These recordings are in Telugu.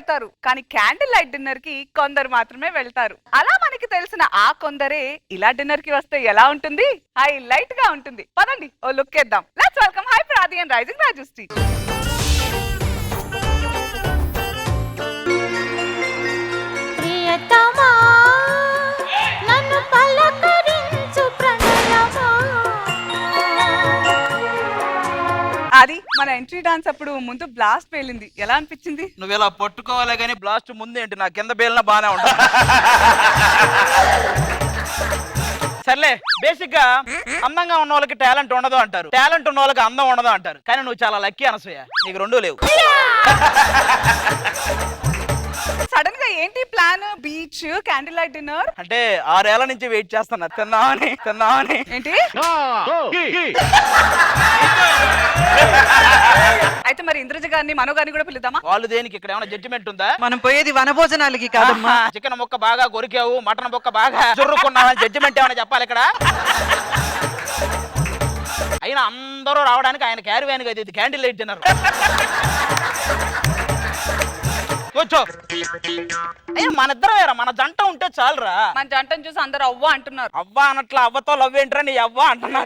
వెళ్తారు, కానీ క్యాండిల్ లైట్ డిన్నర్ కి కొందరు మాత్రమే వెళ్తారు. అలా మనకి తెలిసిన ఆ కొందరే ఇలా డిన్నర్ కి వస్తే ఎలా ఉంటుంది? హైలైట్ గా ఉంటుంది. పదండి ఓ లుక్ వేద్దాం. లెట్స్ వెల్కమ్ హై ప్రాది అండ్ రైజింగ్ రాజశ్రీ. అది మన ఎంట్రీ డాన్స్ అప్పుడు ముందు బ్లాస్ట్ పేలింది, ఎలా అనిపించింది? నువ్వు ఇలా పట్టుకోవాలి కానీ బ్లాస్ట్ ముందు ఏంటి, నా కింద పేలినా బానే ఉంటా. సర్లే, బేసిక్ గా అందంగా ఉన్న వాళ్ళకి టాలెంట్ ఉండదు అంటారు, టాలెంట్ ఉన్న వాళ్ళకి అందం ఉండదు అంటారు. కానీ నువ్వు చాలా లక్కీ అనసూయ, నీకు రెండూ లేవు. సడన్ గా ఏంటి plan? Beach, candle light dinner అంటే 6 ఏళ్ల నుంచి వెయిట్ చేస్తున్నా, తిన్నామని. ఏంటి? అయితే మరి ఇంద్రజ గారిని, మనో గారిని కూడా పిలుద్దామా? వాళ్ళు దేనికి? ఇక్కడ ఏమైనా జడ్జిమెంట్ ఉందా? మనం పోయేది వనభోజనాలకి కాదమ్మా. చికెన్ ముక్క బాగా కొరికావు, మటన్ ముక్క బాగా జుర్రుకున్నావు, జడ్జిమెంట్ ఏమైనా చెప్పాలి ఇక్కడ? అయినా అందరూ రావడానికి ఆయన క్యారివాన్ కదా ఇది, క్యాండిల్ లైట్ డిన్నర్. కూర్చో. మన ఇద్దరం వేరా, మన జంట ఉంటే చాలురా. మన జంటను చూసి అందరు అవ్వ అంటున్నారు. అవ్వ అనట్లా, అవ్వతో లవ్ ఏంట్రా నీ అవ్వ అంటున్నా.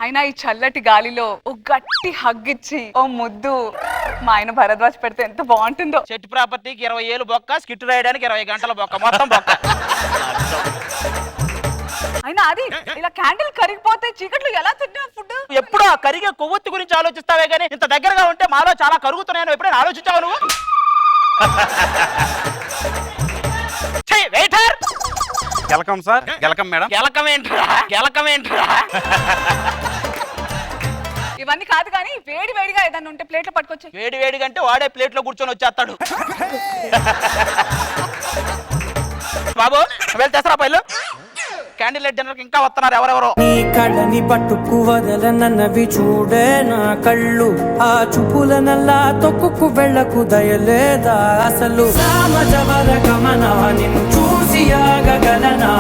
అయినా ఈ చల్లటి గాలిలో ఓ గట్టి హగ్ ఇచ్చి ఓ ముద్దు మా ఆయన భరద్వాజ్ పెడితే ఎంత బాగుంటుందో. చెట్టు ప్రాపర్టీకి 20 ఏళ్ళు బొక్క, స్కిట్ రాయడానికి 20 గంటల బొక్క, మొత్తం బొక్క. అయినా అది ఇలా క్యాండిల్ కరిగిపోతే చీకట్లు ఎలా తింటా ఫుడ్? ఎప్పుడు ఆ కరిగే కొవ్వొత్తి గురించి ఆలోచిస్తావే కానీ ఇంత దగ్గరగా ఉంటే మాలో చాలా కరుగుతున్నాయని ఎప్పుడైనా ఆలోచించావు నువ్వు? Waiter, welcome sir. Welcome madam. Welcome ఏంట్రా? ఇవన్నీ కాదు కానీ వేడి వేడిగా ఏదన్నా ఉంటే ప్లేట్లో పట్టుకొచ్చి. వేడి వేడిగా అంటే వాడే ప్లేట్ లో కూర్చొని వచ్చేస్తాడు. బాబు వెళ్తేస్తారా పైలు? క్యాండిల్ లైట్ డిన్నర్ ఇంకా వస్తున్నారు ఎవరెవరో. నీ కళ్ళని పట్టుకు వదలనన్నవి చూడే నా కళ్ళు, ఆ చూపుల నల్లా తొక్కుకు వెళ్ళకు దయలేదా అసలు? సామజవర గమన నిన్ను చూసి ఆగగలనా,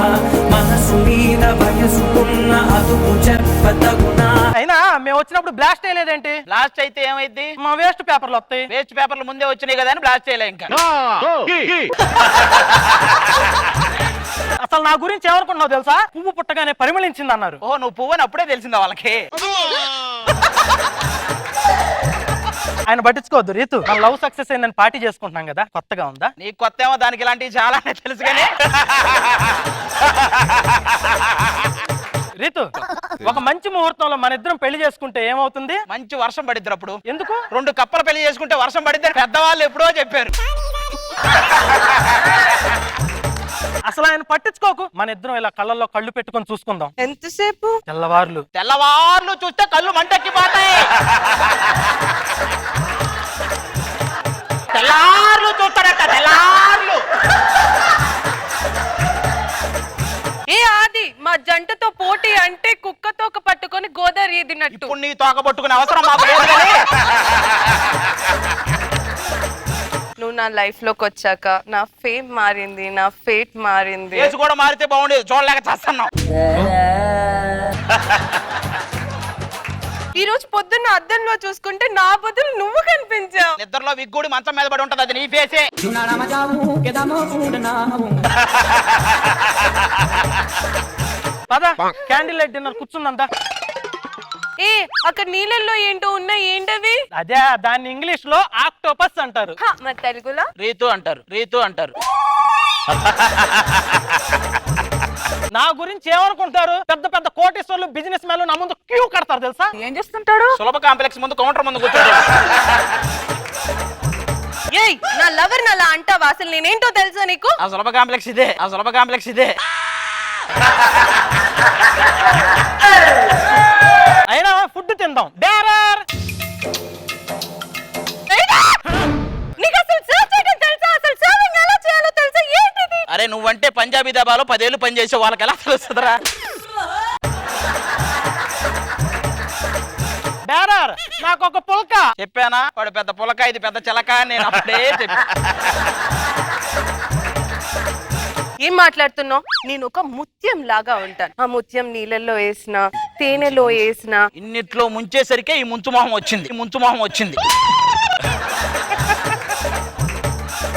మనసు మీద వయసుకున్న అదుపు చెప్పతగునా? అయినా మేము వచ్చినప్పుడు బ్లాస్ట్ అయ్యలేదేంటి? బ్లాస్ట్ అయితే ఏమైంది? మా వేస్ట్ పేపర్లు వస్తాయి. వేస్ట్ పేపర్లు ముందే వచ్చినాయి కదా అని బ్లాస్ట్ చేయలే ఇంకా. అసలు నా గురించి ఏమనుకుంటున్నావు తెలుసా? పువ్వు పుట్టగానే పరిమళించింది అన్నారు. ఓహో, నువ్వు పువ్వు అని అప్పుడే తెలిసిందా వాళ్ళకి? ఆయన పట్టించుకోవద్దు రీతు, మన లవ్ సక్సెస్ అయిందని పార్టీ చేసుకుంటున్నాం కదా, కొత్తగా ఉందా? నీకు కొత్త ఏమో, దానికి ఇలాంటివి చాలా తెలుసు కానీ. రీతు, ఒక మంచి ముహూర్తంలో మన ఇద్దరం పెళ్లి చేసుకుంటే ఏమవుతుంది? మంచి వర్షం పడిద్ది. అప్పుడు ఎందుకు? 2 కప్పలు పెళ్లి చేసుకుంటే వర్షం పడిద్దని పెద్దవాళ్ళు ఎప్పుడో చెప్పారు. అసలు ఆయన పట్టించుకోకు, మన ఇద్దరం ఇలా కళ్ళల్లో కళ్ళు పెట్టుకొని చూసుకుందాం. ఎంతసేపు? తెల్లవార్లు చూస్తే కళ్ళు మంటెక్కిపోతాయి. తెల్లార్లు చూస్తారట, తెల్లార్లు. ఏ ఆది, మా జంటతో పోటీ అంటే కుక్కతో పట్టుకొని గోదావరి ఎదినట్టు. ఇప్పుడు నీ తోక పట్టుకునే అవసరం మాకు లేదు కానీ. నువ్వు నా లైఫ్ లోకి వచ్చాక నా ఫేమ్ మారింది, నా ఫేట్ మారింది. కేసు కూడా మారితే బాగుండేది, చూడలేక చేస్తున్నాం. ఈ రోజు పొద్దున్న అద్దంలో చూసుకుంటే నా బదులు నువ్వు కనిపించావు. నిద్రలో విగ్గుడి మంచం మీద పడి ఉంటది, అది నీ ఫేసే. పద క్యాండిల్ లైట్ డిన్నర్ కూర్చుందా. ఏ అక్కడ నీళ్ళల్లో ఏంటో ఉన్నాయి, ఏంటవి? అదే, దాన్ని ఇంగ్లీష్ లో ఆక్టోపస్ అంటారు. మరి తెలుగులో రీతు అంటారు. నా గురించి ఏమనుకుంటారు? పెద్ద పెద్ద కోటేశ్వర్లు, బిజినెస్ మ్యాన్లు నా ముందు క్యూ కడతారు తెలుసా? ఏం చేస్తుంటాడు? సులభ కాంప్లెక్స్ ముందు, కౌంటర్ ముందు కూర్చోడు. ఏయ్, నా లవర్ అలా అంటావా? అసలు నేనేంటో తెలుసా నీకు? ఆ సులభ కాంప్లెక్స్ ఇదే. అయినా ఫుడ్ తిందాం. బేరర్, నీకు అసలు సర్వ్ చేయడం తెలుసా? అసలు సర్వింగ్ ఎలా చేయాలో తెలుసా? ఏంటిది? అరే నువ్వంటే పంజాబీ దాబాలో 10 ఏళ్ళు పని చేసే వాళ్ళకి ఎలా తెలుస్తుందిరా? బేరర్, నాకు ఒక పుల్క. చెప్పానా వాడు పెద్ద పులక, ఇది పెద్ద చిలక. నేను అప్పుడే చెప్పా. ఏం మాట్లాడుతున్నావు? నేను ఒక ముత్యం లాగా ఉంటాను. ఆ ముత్యం నీళ్ళల్లో వేసిన, తేనెలో వేసిన, ఇన్నిట్లో ముంచేసరికే ఈ ముంచు మొహం వచ్చింది.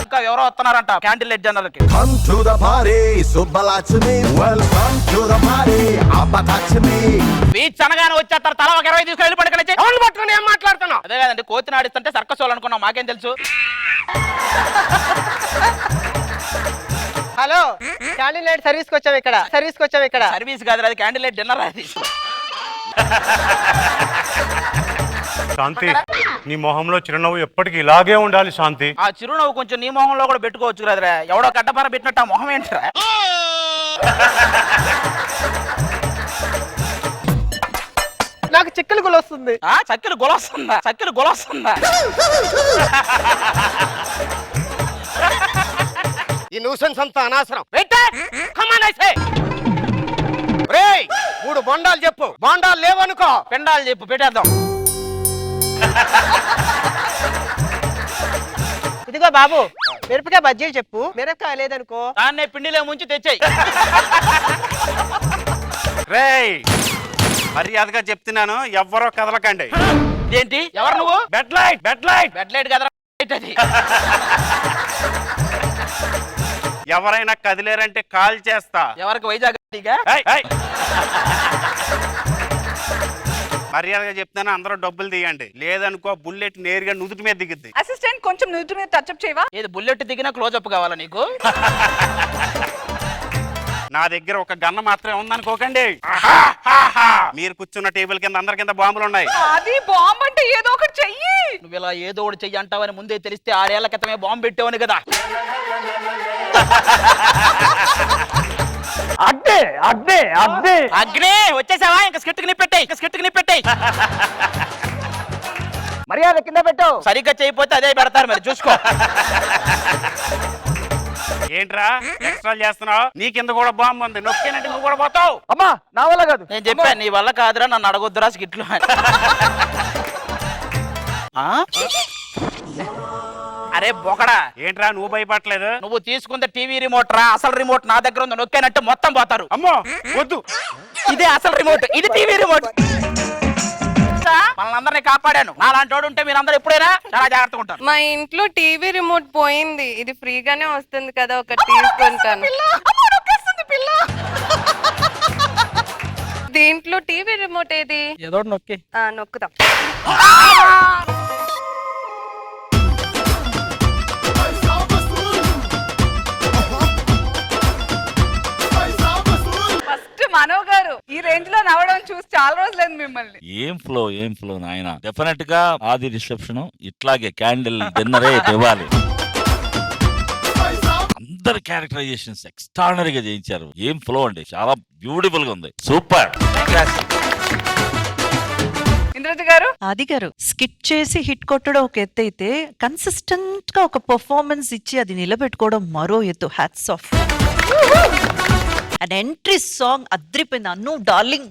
ఇంకా ఎవరో వస్తున్నారంట క్యాండిల్ లైట్ డిన్నర్ కి. Come to the party, Subbalakshmi. Welcome to the party, Abbalakshmi. Beach అనగానే వచ్చేస్తారు, తల ఒక 20 తీసుకుని వెళ్ళి పడుకుని ఎవరిని పట్టుకొని ఏం మాట్లాడుతున్నావు? అదే కదండి, కోతిని ఆడిస్తుంటే సర్కస్ వాళ్ళు అనుకున్నాం, మాకేం తెలుసు. హలో, క్యాండిల్ లైట్ సర్వీస్ కి వచ్చావు ఇక్కడ. సర్వీస్ కాదు, అది క్యాండిల్ లైట్ డిన్నర్. అది శాంతి, నీ మొహంలో చిరునవ్వు ఎప్పటికీ ఇలాగే ఉండాలి శాంతి. ఆ చిరునవ్వు కొంచెం నీ మొహంలో కూడా పెట్టుకోవచ్చు కదరా. ఎవడో కట్టపార పెట్టినట్టు ఆ మొహం ఏంట్రా? నాకు చిక్కలు గులు వస్తుంది. చక్కెలు గొలొస్తుందా? ఈ న్యూసెన్స్ అంతా అనవసరం. రేయ్, 3 బొండాలు చెప్పు. బొండాలు లేవనుకో, పిండాలు చెప్పు, పెట్టేద్దాం. ఇదిగో బాబు, మిరపకాయ బజ్జీలు చెప్పు. మిరపకాయ లేదనుకో, దాన్నే పిండిలో ముంచి తెచ్చాయి. రేయ్, మర్యాదగా చెప్తున్నాను, ఎవ్వరో కదలకండి. ఏంటి? ఎవరు నువ్వు? బెడ్ లైట్ బెడ్ లైట్ కదరా అది. ఎవరైనా కదిలేరంటే కాల్ చేస్తా. ఎవరికి? వైజాగ్. ఏయ్, ఏయ్. మర్యాదగా చెప్తాను, అందరూ డబ్బులు తీయండి, లేదనుకో బుల్లెట్ నేరుగా నుదుటి మీద దిగుద్ది. అసిస్టెంట్ కొంచెం నుదుటి మీద టచ్అప్ చేయవా? ఏది బుల్లెట్ దిగినా క్లోజప్ కావాలా నీకు? నా దగ్గర ఒక గన్న మాత్రమే ఉందనుకోకండి. మీరు కూర్చున్న టేబుల్ కింద అందరి కింద బాంబులు ఉన్నాయి. అది బాంబ్ అంటే ఏదో ఒకటి చెయ్యి. నువ్వు ఇలా ఏదో ఒకటి చెయ్యి అంటావని ముందే తెలిస్తే 6 ఏళ్ల క్రితమే బాంబు పెట్టావని కదా. అగ్ని వచ్చేసావా? ఇంకా స్కిట్కి నిప్పెట్టాయి. మర్యాద కింద పెట్టు. సరిగ్గా చేయకపోతే అదే పెడతారు, మరి చూసుకో. ఏంట్రా ఎక్స్ట్రా చేస్తున్నావు? నీ కింద కూడా బాంబు ఉంది, నొక్కేనంటే నువ్వు కూడా పోతావు. అమ్మా, నా వల్ల కాదు. నేను చెప్పాను, నీ వల్ల కాదురా, నన్ను అడగొద్దురా స్కిట్లు అని. అరే బొకడా, ఏంట్రా నువ్వు భయపడలేదు? నువ్వు తీసుకుంటే టీవీ రిమోట్ రా, అసలు రిమోట్ నా దగ్గర ఉంది, నొక్కానంటే మొత్తం పోతారు. అమ్మో వద్దు, ఇదే అసలు రిమోట్, ఇది టీవీ రిమోట్. మనందరినీ కాపాడాను. నాలాంటి వాడు ఉంటే మీరందరూ ఎప్పుడైనా చాలా జాగ్రత్తగా ఉంటారు. మా ఇంట్లో టీవీ రిమోట్ పోయింది. ఇది ఫ్రీగానే వస్తుంది కదా, ఒకటి తీసుకుంటాను. దీంట్లో టీవీ రిమోట్ ఏది? ఏదో నొక్కి నొక్కుదాం. ఫస్ట్ మనో గారు ఈ రేంజ్ లో నవ్వడం చూసి చాలా రోజులైంది మిమ్మల్ని. ఏం ఫ్లో నాయన. డెఫినెట్ గా ఆది రిసెప్షన్ ఇట్లాగే క్యాండిల్ డిన్నరే ఇవ్వాలి. అందరు క్యారెక్టరైజేషన్స్ ఎక్స్ట్రాడినరీగా చేయించారు. ఏం ఫ్లో అండి, చాలా బ్యూటిఫుల్ గా ఉంది, సూపర్. ఇంద్రజ గారు, ఆది గారు, స్కిట్ చేసి హిట్ కొట్టడం ఒక ఎత్తు అయితే కన్సిస్టెంట్ గా ఒక పర్ఫార్మెన్స్ ఇచ్చి అది నిలబెట్టుకోవడం మరో ఎత్తు. Hats off. And entry song అద్రిపోయింది. అన్ను డార్లింగ్.